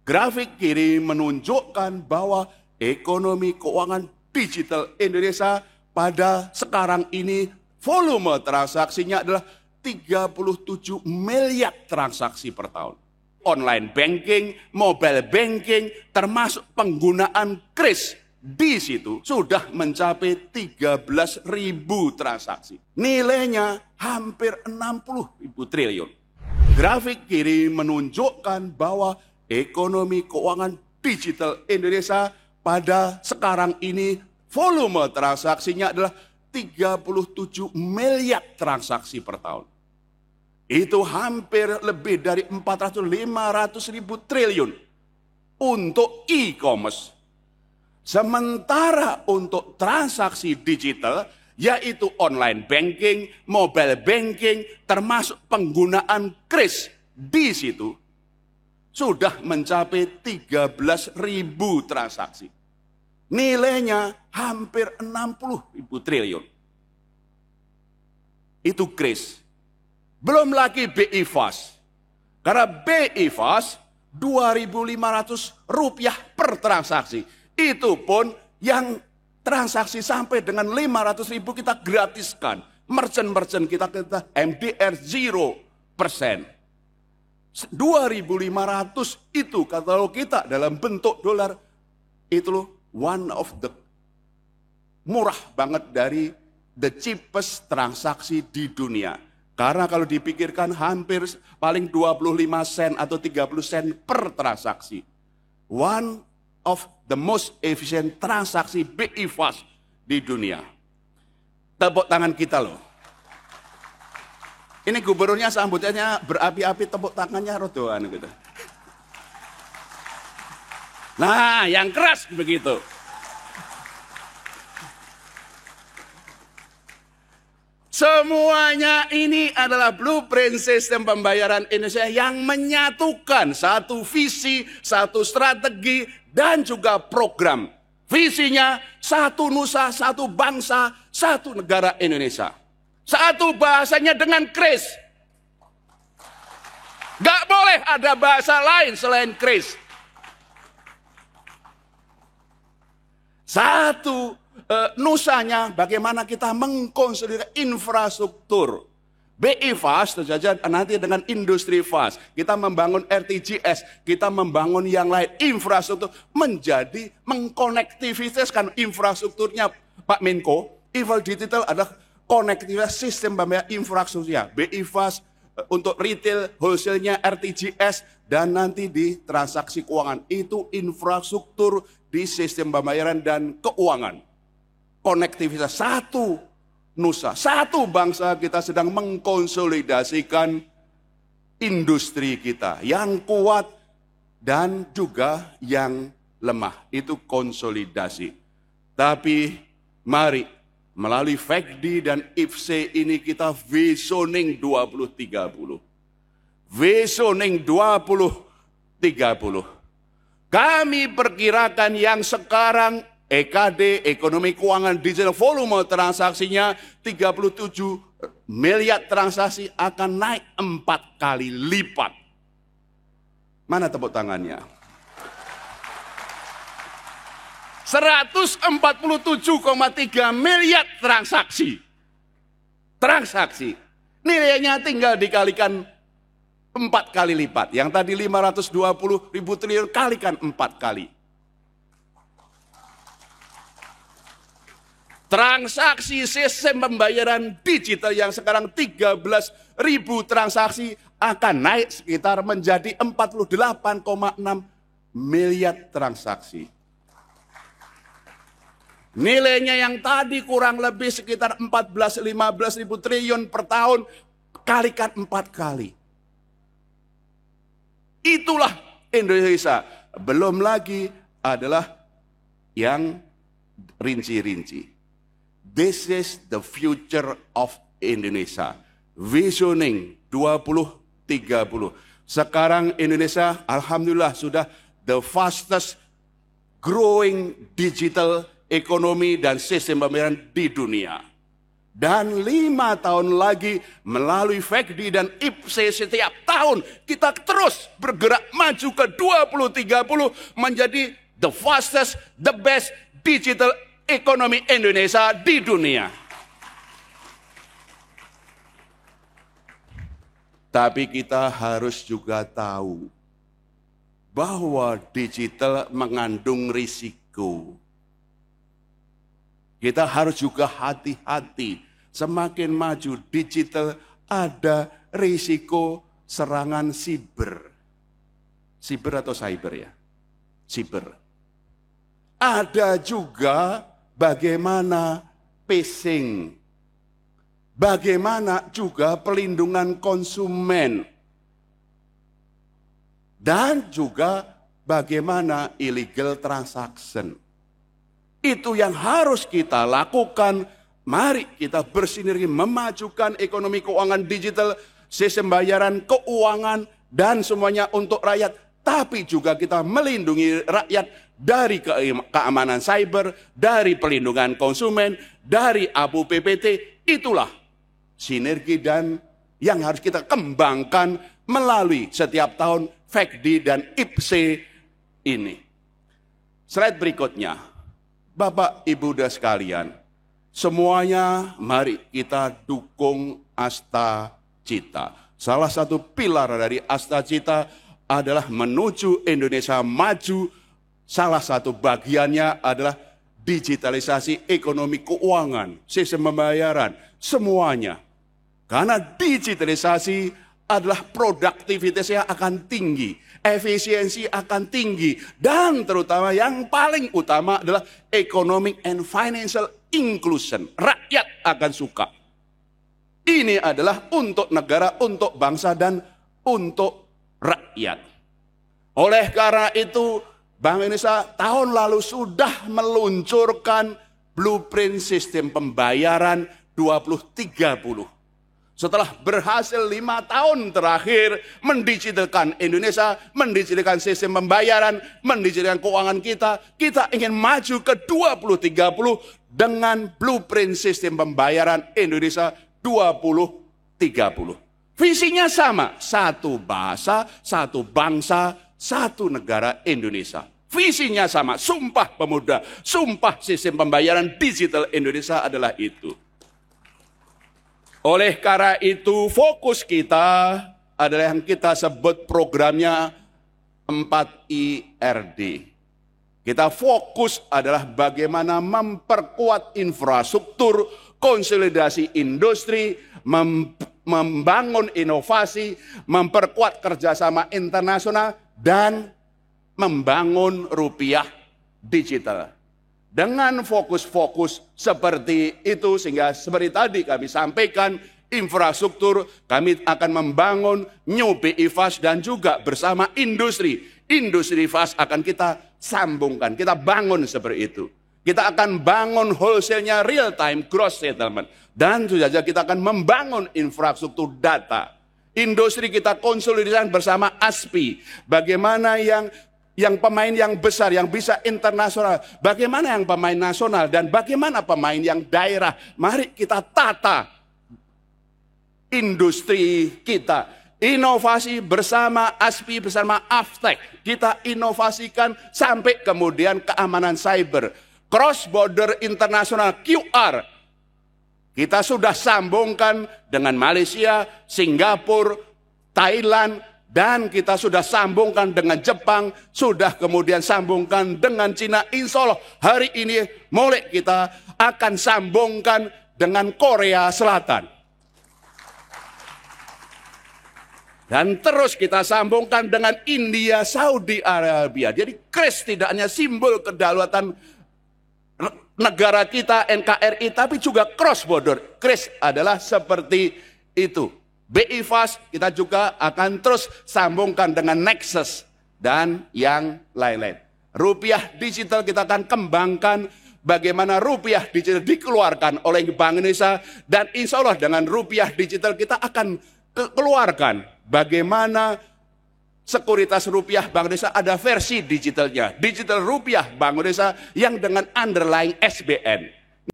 Grafik kiri menunjukkan bahwa ekonomi keuangan digital Indonesia pada sekarang ini volume transaksinya adalah 37 miliar transaksi per tahun. Online banking, mobile banking, termasuk penggunaan kris di situ sudah mencapai 13.000 transaksi. Nilainya hampir 60.000 triliun. Grafik kiri menunjukkan bahwa ekonomi keuangan digital Indonesia pada sekarang ini volume transaksinya adalah 37 miliar transaksi per tahun. Itu hampir lebih dari 500.000 triliun untuk e-commerce. Sementara untuk transaksi digital, yaitu online banking, mobile banking, termasuk penggunaan kris di situ, sudah mencapai 13.000 transaksi. Nilainya hampir 60.000 triliun. Itu kris. Belum lagi BI Fast. Karena BI Fast 2.500 rupiah per transaksi. Itu pun yang transaksi sampai dengan 500.000 kita gratiskan. Merchant-merchant kita MDR 0%. 2.500 itu kalau kita dalam bentuk dolar itu loh one of the murah banget dari the cheapest transaksi di dunia. Karena kalau dipikirkan hampir paling 25 sen atau 30 sen per transaksi. One of the most efficient transaksi BI Fast di dunia. Tepuk tangan kita loh. Ini gubernurnya sambutannya berapi-api, tepuk tangannya rodoan gitu. Nah, yang keras begitu. Semuanya ini adalah blueprint sistem pembayaran Indonesia yang menyatukan satu visi, satu strategi, dan juga program. Visinya satu nusa, satu bangsa, satu negara Indonesia. Satu bahasanya dengan kris. Gak boleh ada bahasa lain selain kris. Satu nusanya bagaimana kita mengkonsolidasi infrastruktur. BI Fast saja nanti dengan industri fast. Kita membangun RTGS, kita membangun yang lain. Infrastruktur menjadi mengkonektivitaskan infrastrukturnya Pak Menko. Eval Digital adalah konektivitas sistem pembayaran infrastrukturnya. BI Fast untuk retail, wholesale-nya RTGS, dan nanti di transaksi keuangan. Itu infrastruktur di sistem pembayaran dan keuangan. Konektivitas satu nusa, satu bangsa kita sedang mengkonsolidasikan industri kita yang kuat dan juga yang lemah. Itu konsolidasi. Tapi mari melalui FECD dan IFC ini kita visioning 2030. Visioning 2030. Kami perkirakan yang sekarang EKD, ekonomi keuangan digital, volume transaksinya 37 miliar transaksi akan naik 4 kali lipat. Mana tepuk tangannya? 147,3 miliar transaksi. Transaksi. Nilainya tinggal dikalikan 4 kali lipat. Yang tadi 520.000 triliun kalikan 4 kali. Transaksi sistem pembayaran digital yang sekarang 13.000 transaksi akan naik sekitar menjadi 48,6 miliar transaksi. Nilainya yang tadi kurang lebih sekitar 14-15 ribu triliun per tahun, kalikan 4 kali. Itulah Indonesia. Belum lagi adalah yang rinci-rinci. This is the future of Indonesia. Visioning 2030. Sekarang Indonesia alhamdulillah sudah the fastest growing digital ekonomi dan sistem pembayaran di dunia. Dan 5 tahun lagi melalui FECD dan IPSE setiap tahun kita terus bergerak maju ke 2030 menjadi the fastest, the best digital economy Indonesia di dunia. Tapi kita harus juga tahu bahwa digital mengandung risiko. Kita harus juga hati-hati. Semakin maju digital ada risiko serangan siber. Siber atau cyber ya? Siber. Ada juga bagaimana phishing. Bagaimana juga pelindungan konsumen. Dan juga bagaimana illegal transaction. Itu yang harus kita lakukan. Mari kita bersinergi memajukan ekonomi keuangan digital, sistem bayaran, keuangan, dan semuanya untuk rakyat. Tapi juga kita melindungi rakyat dari keamanan cyber, dari pelindungan konsumen, dari abu PPT. Itulah sinergi dan yang harus kita kembangkan melalui setiap tahun FECD dan IPSE ini. Slide berikutnya, Bapak Ibu dan sekalian, semuanya mari kita dukung Asta Cita. Salah satu pilar dari Asta Cita adalah menuju Indonesia maju. Salah satu bagiannya adalah digitalisasi ekonomi keuangan, sistem pembayaran, semuanya. Karena digitalisasi adalah produktivitasnya akan tinggi, efisiensi akan tinggi, dan terutama yang paling utama adalah economic and financial inclusion. Rakyat akan suka. Ini adalah untuk negara, untuk bangsa, dan untuk rakyat. Oleh karena itu, Bank Indonesia tahun lalu sudah meluncurkan blueprint sistem pembayaran 2030. Setelah berhasil 5 tahun terakhir mendigitalkan Indonesia, mendigitalkan sistem pembayaran, mendigitalkan keuangan kita ingin maju ke 2030 dengan blueprint sistem pembayaran Indonesia 2030. Visinya sama, satu bahasa, satu bangsa, satu negara Indonesia. Visinya sama, Sumpah Pemuda, Sumpah Sistem Pembayaran Digital Indonesia adalah itu. Oleh karena itu fokus kita adalah yang kita sebut programnya 4IRD. Kita fokus adalah bagaimana memperkuat infrastruktur, konsolidasi industri, membangun inovasi, memperkuat kerjasama internasional, dan membangun rupiah digital. Dengan fokus-fokus seperti itu, sehingga seperti tadi kami sampaikan, infrastruktur, kami akan membangun New BI Fast dan juga bersama industri. Industri Fast akan kita sambungkan, kita bangun seperti itu. Kita akan bangun wholesale-nya real time gross settlement. Dan sudah saja kita akan membangun infrastruktur data. Industri kita konsolidasikan bersama ASPI. Bagaimana yang pemain yang besar, yang bisa internasional, bagaimana yang pemain nasional, dan bagaimana pemain yang daerah. Mari kita tata industri kita. Inovasi bersama ASPI, bersama Aftek. Kita inovasikan sampai kemudian keamanan cyber. Cross border internasional QR. Kita sudah sambungkan dengan Malaysia, Singapura, Thailand, dan kita sudah sambungkan dengan Jepang, sudah kemudian sambungkan dengan Cina. Insya Allah hari ini mulai kita akan sambungkan dengan Korea Selatan. Dan terus kita sambungkan dengan India, Saudi Arabia. Jadi KRIS tidak hanya simbol kedaulatan negara kita, NKRI, tapi juga cross border. KRIS adalah seperti itu. BI Fast kita juga akan terus sambungkan dengan Nexus dan yang lain-lain. Rupiah digital kita akan kembangkan bagaimana rupiah digital dikeluarkan oleh Bank Indonesia, dan insya Allah dengan rupiah digital kita akan keluarkan bagaimana sekuritas rupiah Bank Indonesia ada versi digitalnya. Digital rupiah Bank Indonesia yang dengan underlying SBN.